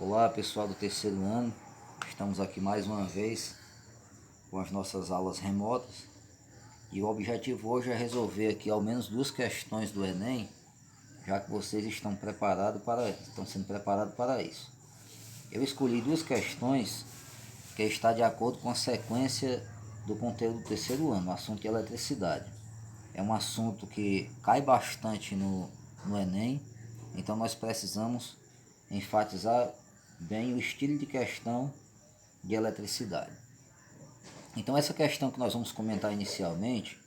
Olá pessoal do terceiro ano, estamos aqui mais uma vez com as nossas aulas remotas e o objetivo hoje é resolver aqui ao menos duas questões do Enem, já que vocês estão sendo preparados para isso. Eu escolhi duas questões que está de acordo com a sequência do conteúdo do terceiro ano, o assunto de eletricidade. É um assunto que cai bastante no Enem, então nós precisamos enfatizar bem o estilo de questão de eletricidade. Então essa questão que nós vamos comentar inicialmente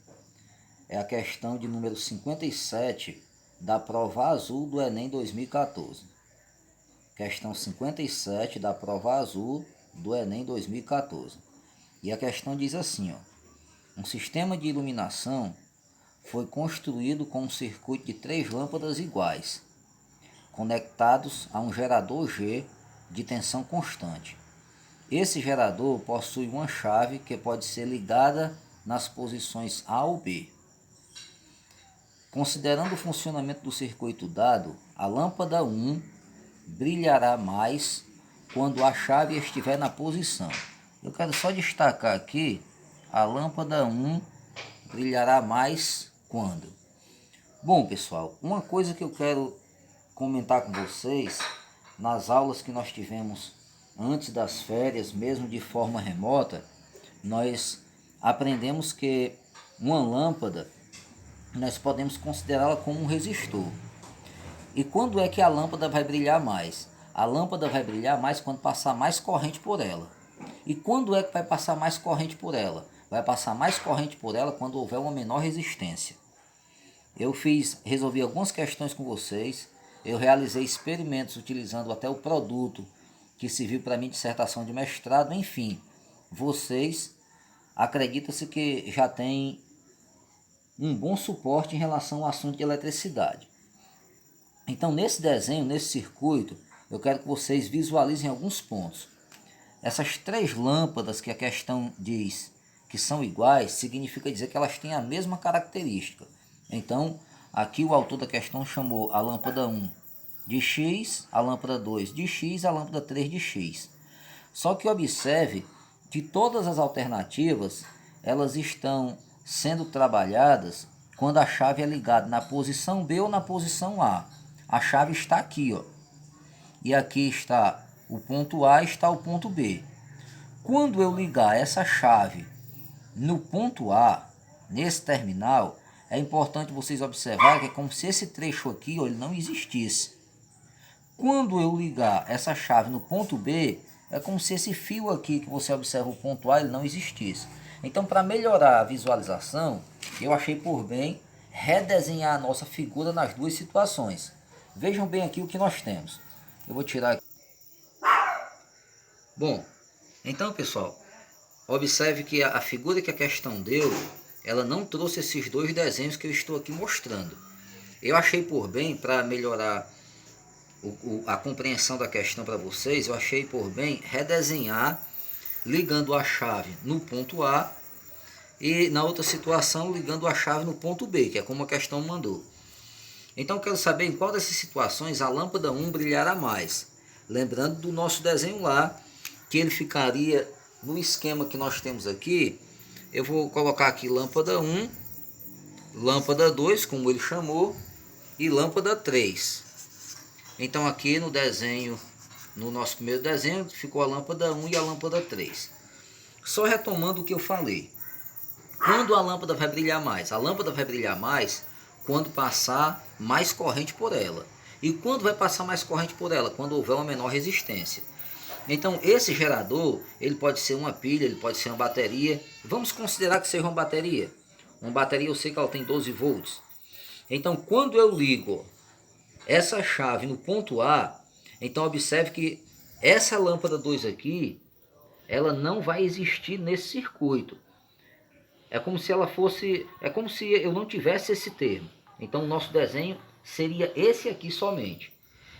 é a questão de número 57 da prova azul do Enem 2014. Questão 57 da prova azul do Enem 2014. E a questão diz assim, um sistema de iluminação foi construído com um circuito de 3 lâmpadas iguais, conectados a um gerador G de tensão constante. Esse gerador possui uma chave que pode ser ligada nas posições A ou B. Considerando o funcionamento do circuito dado, a lâmpada 1 brilhará mais quando a chave estiver na posição. Eu quero só destacar aqui, a lâmpada 1 brilhará mais quando? Bom, pessoal, uma coisa que eu quero comentar com vocês, nas aulas que nós tivemos antes das férias, mesmo de forma remota, nós aprendemos que uma lâmpada, nós podemos considerá-la como um resistor. E quando é que a lâmpada vai brilhar mais? A lâmpada vai brilhar mais quando passar mais corrente por ela. E quando é que vai passar mais corrente por ela? Vai passar mais corrente por ela quando houver uma menor resistência. Eu resolvi algumas questões com vocês, eu realizei experimentos utilizando até o produto que serviu para minha dissertação de mestrado, enfim, vocês acredita-se que já tem um bom suporte em relação ao assunto de eletricidade. Então, nesse desenho, nesse circuito, eu quero que vocês visualizem alguns pontos. Essas 3 lâmpadas que a questão diz que são iguais, significa dizer que elas têm a mesma característica. Então, aqui o autor da questão chamou a lâmpada 1 de X, a lâmpada 2 de X, a lâmpada 3 de X. Só que observe que todas as alternativas, elas estão sendo trabalhadas quando a chave é ligada na posição B ou na posição A. A chave está aqui, e aqui está o ponto A, está o ponto B. Quando eu ligar essa chave no ponto A, nesse terminal, é importante vocês observarem que é como se esse trecho aqui ele não existisse. Quando eu ligar essa chave no ponto B, é como se esse fio aqui que você observa o ponto A ele não existisse. Então, para melhorar a visualização, eu achei por bem redesenhar a nossa figura nas duas situações. Vejam bem aqui o que nós temos. Eu vou tirar aqui. Bom, então pessoal, observe que a figura que a questão deu, ela não trouxe esses 2 desenhos que eu estou aqui mostrando. Eu achei por bem, para melhorar a compreensão da questão para vocês, eu achei por bem redesenhar, ligando a chave no ponto A e na outra situação ligando a chave no ponto B, que é como a questão mandou. Então eu quero saber em qual dessas situações a lâmpada 1 brilhará mais. Lembrando do nosso desenho lá, que ele ficaria no esquema que nós temos aqui. Eu vou colocar aqui lâmpada 1, lâmpada 2, como ele chamou, e lâmpada 3. Então aqui no desenho, no nosso primeiro desenho, ficou a lâmpada 1 e a lâmpada 3. Só retomando o que eu falei. Quando a lâmpada vai brilhar mais? A lâmpada vai brilhar mais quando passar mais corrente por ela. E quando vai passar mais corrente por ela? Quando houver uma menor resistência. Então esse gerador, ele pode ser uma pilha, ele pode ser uma bateria. Vamos considerar que seja uma bateria. Uma bateria eu sei que ela tem 12 volts. Então quando eu ligo essa chave no ponto A, então observe que essa lâmpada 2 aqui, ela não vai existir nesse circuito. É como se ela fosse, é como se eu não tivesse esse termo. Então o nosso desenho seria esse aqui somente.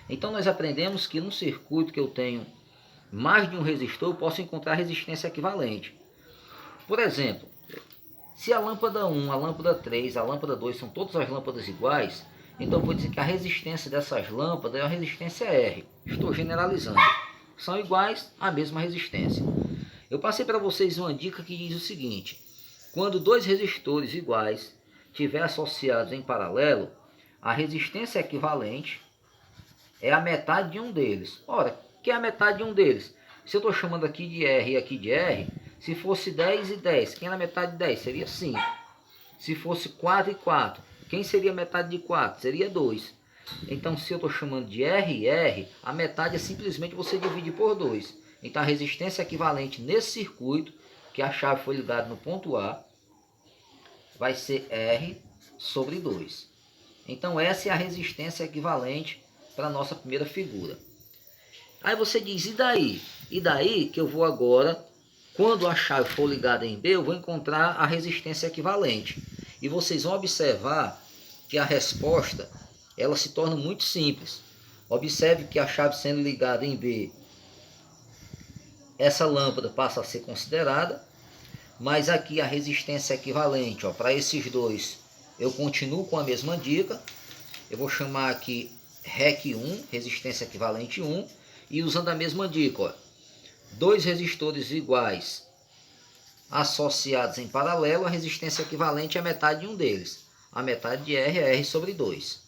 Então nós aprendemos que no circuito que eu tenho mais de um resistor, eu posso encontrar resistência equivalente. Por exemplo, se a lâmpada 1, a lâmpada 3, a lâmpada 2 são todas as lâmpadas iguais, Então eu vou dizer que a resistência dessas lâmpadas é uma resistência R. Estou generalizando. São iguais à mesma resistência. Eu passei para vocês uma dica que diz o seguinte: quando dois resistores iguais estiverem associados em paralelo, a resistência equivalente é a metade de um deles. Ora, que é a metade de um deles? Se eu estou chamando aqui de R e aqui de R, se fosse 10 e 10, quem é a metade de 10? Seria 5. Se fosse 4 e 4, quem seria a metade de 4? Seria 2. Então, se eu estou chamando de R e R, a metade é simplesmente você dividir por 2. Então, a resistência equivalente nesse circuito, que a chave foi ligada no ponto A, vai ser R sobre 2. Então, essa é a resistência equivalente para a nossa primeira figura. Aí você diz, e daí? E daí que eu vou agora, quando a chave for ligada em B, eu vou encontrar a resistência equivalente. E vocês vão observar que a resposta, ela se torna muito simples. Observe que a chave sendo ligada em B, essa lâmpada passa a ser considerada, mas aqui a resistência equivalente, para esses dois, eu continuo com a mesma dica. Eu vou chamar aqui REC 1, resistência equivalente 1, e usando a mesma dica, dois resistores iguais associados em paralelo, a resistência equivalente é a metade de um deles. A metade de R é R sobre 2.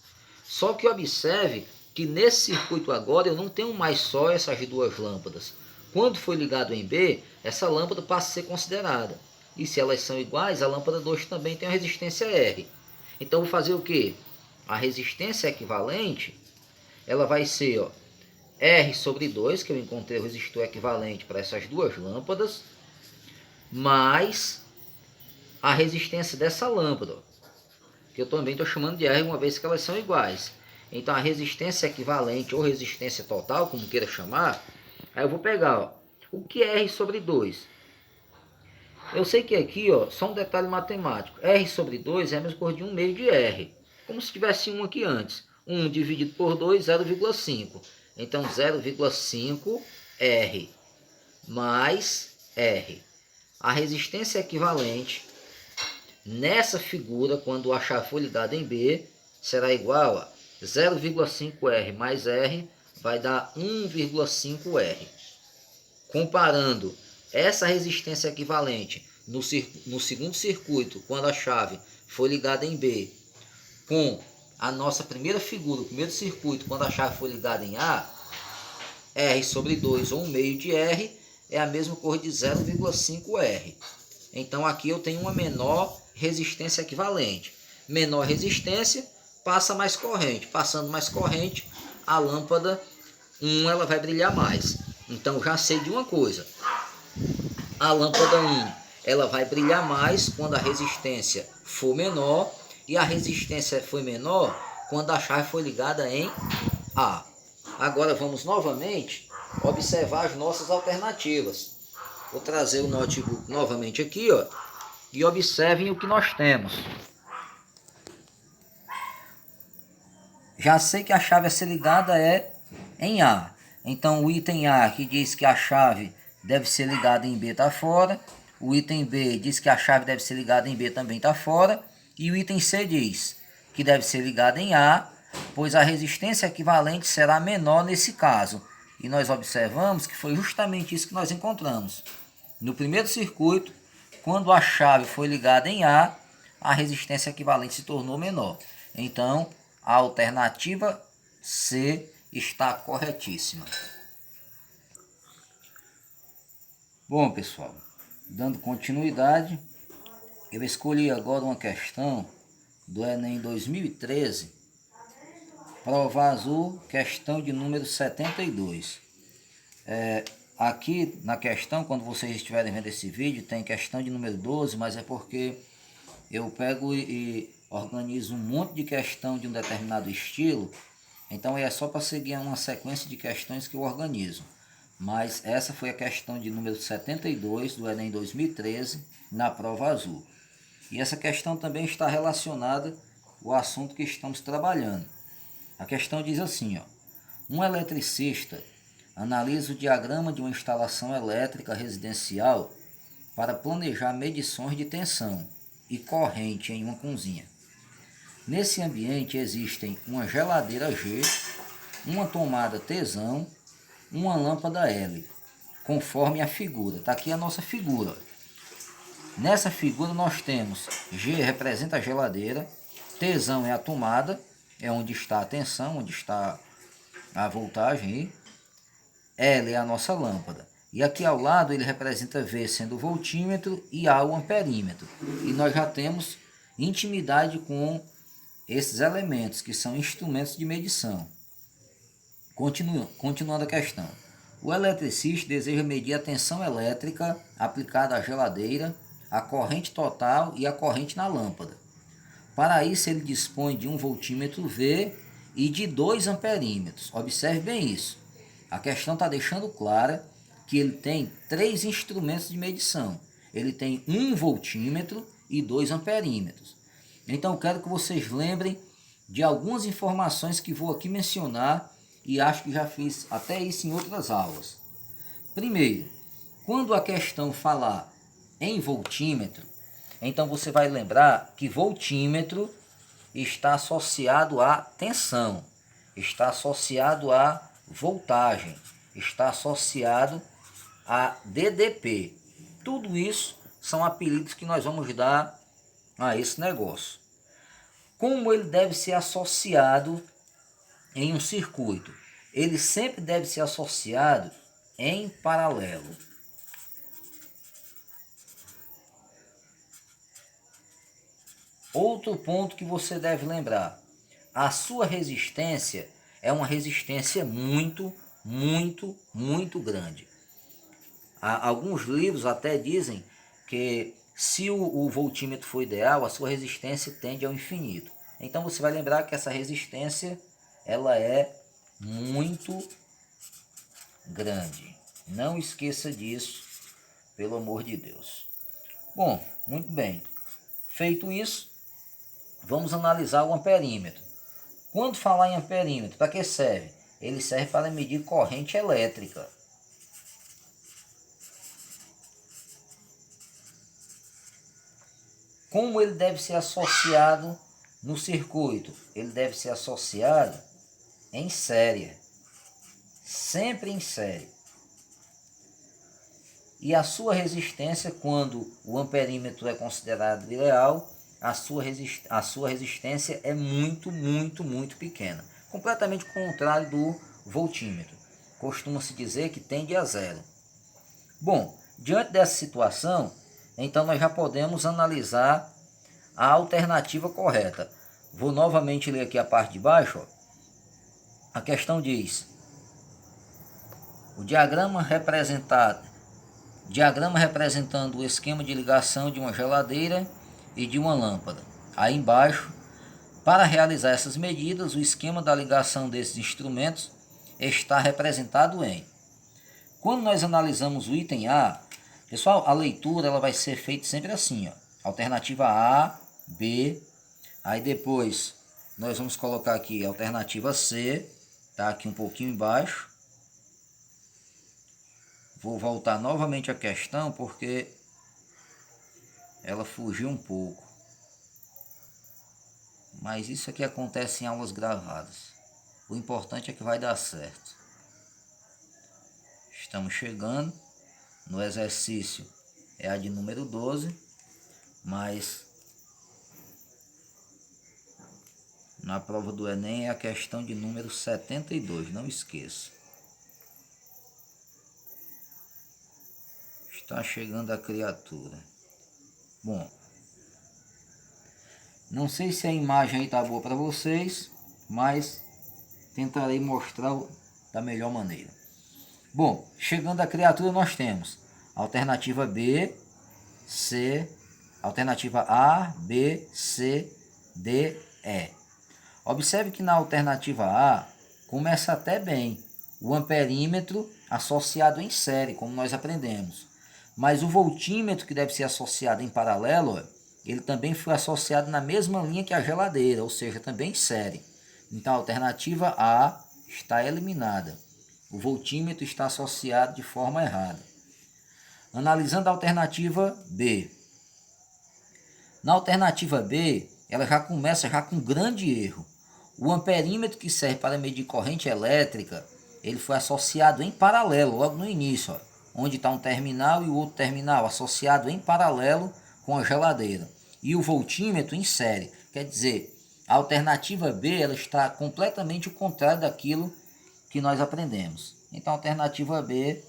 Só que observe que nesse circuito agora eu não tenho mais só essas duas lâmpadas. Quando foi ligado em B, essa lâmpada passa a ser considerada. E se elas são iguais, a lâmpada 2 também tem a resistência R. Então vou fazer o quê? A resistência equivalente, ela vai ser R sobre 2, que eu encontrei o resistor equivalente para essas duas lâmpadas, mais a resistência dessa lâmpada, que eu também estou chamando de R, uma vez que elas são iguais. Então a resistência equivalente ou resistência total, como queira chamar, aí eu vou pegar o que é R sobre 2. Eu sei que aqui, só um detalhe matemático, R sobre 2 é a mesma coisa de 1 meio de R, como se tivesse 1 aqui antes. 1 dividido por 2, 0,5. Então 0,5 R mais R. A resistência equivalente nessa figura, quando a chave for ligada em B, será igual a 0,5 R mais R, vai dar 1,5 R. Comparando essa resistência equivalente no segundo circuito, quando a chave foi ligada em B, com a nossa primeira figura, o primeiro circuito, quando a chave foi ligada em A, R sobre 2 ou 1 meio de R é a mesma coisa de 0,5 R. Então aqui eu tenho uma menor resistência equivalente. Menor resistência, passa mais corrente. Passando mais corrente, a lâmpada 1 ela vai brilhar mais. Então já sei de uma coisa. A lâmpada 1 ela vai brilhar mais quando a resistência for menor. E a resistência foi menor quando a chave foi ligada em A. Agora vamos novamente observar as nossas alternativas. Vou trazer o notebook novamente aqui, e observem o que nós temos. Já sei que a chave a ser ligada é em A. Então o item A que diz que a chave deve ser ligada em B está fora. O item B diz que a chave deve ser ligada em B também está fora. E o item C diz que deve ser ligada em A, pois a resistência equivalente será menor nesse caso. E nós observamos que foi justamente isso que nós encontramos. No primeiro circuito, quando a chave foi ligada em A, a resistência equivalente se tornou menor. Então, a alternativa C está corretíssima. Bom, pessoal, dando continuidade, eu escolhi agora uma questão do Enem 2013, prova azul, questão de número 72. Aqui na questão, quando vocês estiverem vendo esse vídeo, tem questão de número 12, mas é porque eu pego e organizo um monte de questão de um determinado estilo, então é só para seguir uma sequência de questões que eu organizo. Mas essa foi a questão de número 72 do Enem 2013, na prova azul. E essa questão também está relacionada ao assunto que estamos trabalhando. A questão diz assim, um eletricista analisa o diagrama de uma instalação elétrica residencial para planejar medições de tensão e corrente em uma cozinha. Nesse ambiente existem uma geladeira G, uma tomada Tzão, uma lâmpada L, conforme a figura. Está aqui a nossa figura. Nessa figura nós temos G representa a geladeira, Tzão é a tomada, é onde está a tensão, onde está a voltagem, L é a nossa lâmpada. E aqui ao lado ele representa V sendo o voltímetro e A o amperímetro. E nós já temos intimidade com esses elementos, que são instrumentos de medição. Continuando a questão. O eletricista deseja medir a tensão elétrica aplicada à geladeira, a corrente total e a corrente na lâmpada. Para isso ele dispõe de um voltímetro V e de 2 amperímetros. Observe bem isso. A questão está deixando clara que ele tem 3 instrumentos de medição. Ele tem um voltímetro e 2 amperímetros. Então eu quero que vocês lembrem de algumas informações que vou aqui mencionar e acho que já fiz até isso em outras aulas. Primeiro, quando a questão falar em voltímetro, então você vai lembrar que voltímetro está associado à tensão, está associado à voltagem, está associado a DDP. Tudo isso são apelidos que nós vamos dar a esse negócio. Como ele deve ser associado em um circuito? Ele sempre deve ser associado em paralelo. Outro ponto que você deve lembrar: a sua resistência é uma resistência muito grande. Alguns livros até dizem que se o voltímetro for ideal, a sua resistência tende ao infinito. Então você vai lembrar que essa resistência ela é muito grande. Não esqueça disso, pelo amor de Deus. Bom, muito bem. Feito isso, vamos analisar o amperímetro. Quando falar em amperímetro, para que serve? Ele serve para medir corrente elétrica. Como ele deve ser associado no circuito? Ele deve ser associado em série. Sempre em série. E a sua resistência, quando o amperímetro é considerado ideal, a sua resistência é muito pequena. Completamente contrário do voltímetro. Costuma-se dizer que tende a zero. Bom, diante dessa situação, então nós já podemos analisar a alternativa correta. Vou novamente ler aqui a parte de baixo. Ó. A questão diz: o diagrama representando o esquema de ligação de uma geladeira e de uma lâmpada. Aí embaixo, para realizar essas medidas, o esquema da ligação desses instrumentos está representado em. Quando nós analisamos o item A, pessoal, a leitura ela vai ser feita sempre assim, ó. Alternativa A, B, aí depois nós vamos colocar aqui a alternativa C, tá aqui um pouquinho embaixo. Vou voltar novamente à questão porque ela fugiu um pouco. Mas isso aqui acontece em aulas gravadas. O importante é que vai dar certo. Estamos chegando no exercício, é a de número 12, mas na prova do Enem é a questão de número 72, não esqueça. Está chegando a criatura. Bom, não sei se a imagem aí está boa para vocês, mas tentarei mostrar da melhor maneira. Bom, chegando a criatura nós temos alternativa B, C, alternativa A, B, C, D, E. Observe que na alternativa A começa até bem o amperímetro associado em série, como nós aprendemos. Mas o voltímetro, que deve ser associado em paralelo, ele também foi associado na mesma linha que a geladeira, ou seja, também em série. Então a alternativa A está eliminada. O voltímetro está associado de forma errada. Analisando a alternativa B. Na alternativa B, ela já começa já com um grande erro. O amperímetro que serve para medir corrente elétrica, ele foi associado em paralelo, logo no início, ó, onde está um terminal e o outro terminal, associado em paralelo com a geladeira. E o voltímetro em série, quer dizer, a alternativa B ela está completamente o contrário daquilo que nós aprendemos. Então a alternativa B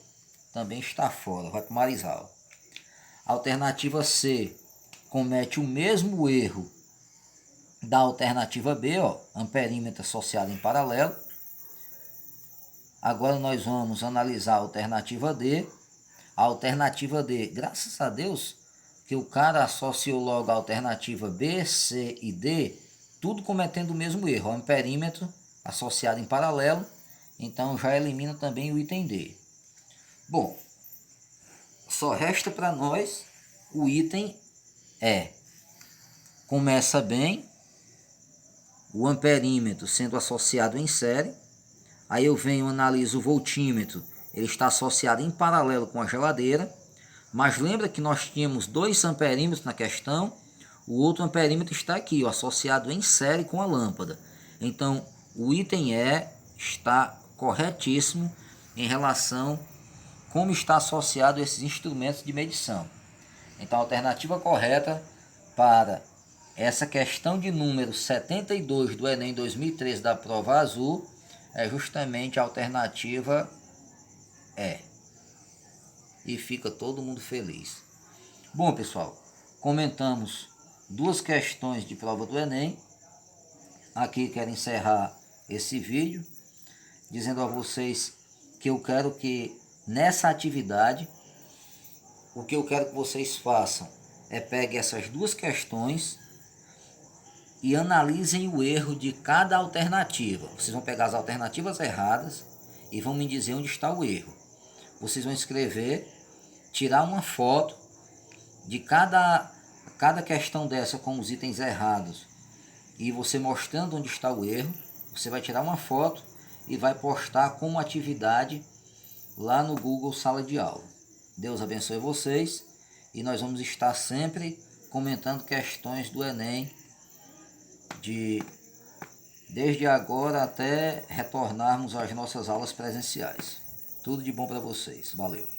também está fora, vai para o Marizal. A alternativa C comete o mesmo erro da alternativa B, ó, amperímetro associado em paralelo. Agora nós vamos analisar a alternativa D. A alternativa D, graças a Deus, que o cara associou logo a alternativa B, C e D, tudo cometendo o mesmo erro, amperímetro associado em paralelo, então já elimina também o item D. Bom, só resta para nós o item E. Começa bem, o amperímetro sendo associado em série, aí eu venho e analiso o voltímetro, ele está associado em paralelo com a geladeira, mas lembra que nós tínhamos 2 amperímetros na questão, o outro amperímetro está aqui, ó, associado em série com a lâmpada. Então, o item E está corretíssimo em relação a como está associado esses instrumentos de medição. Então, a alternativa correta para essa questão de número 72 do Enem 2013 da prova azul é justamente a alternativa E. E fica todo mundo feliz. Bom, pessoal, comentamos 2 questões de prova do Enem. Aqui quero encerrar esse vídeo dizendo a vocês que eu quero que nessa atividade, o que eu quero que vocês façam é peguem essas 2 questões e analisem o erro de cada alternativa. Vocês vão pegar as alternativas erradas e vão me dizer onde está o erro. Vocês vão escrever, tirar uma foto de cada questão dessa com os itens errados e você mostrando onde está o erro. Você vai tirar uma foto e vai postar como atividade lá no Google Sala de Aula. Deus abençoe vocês e nós vamos estar sempre comentando questões do Enem desde agora até retornarmos às nossas aulas presenciais. Tudo de bom para vocês. Valeu!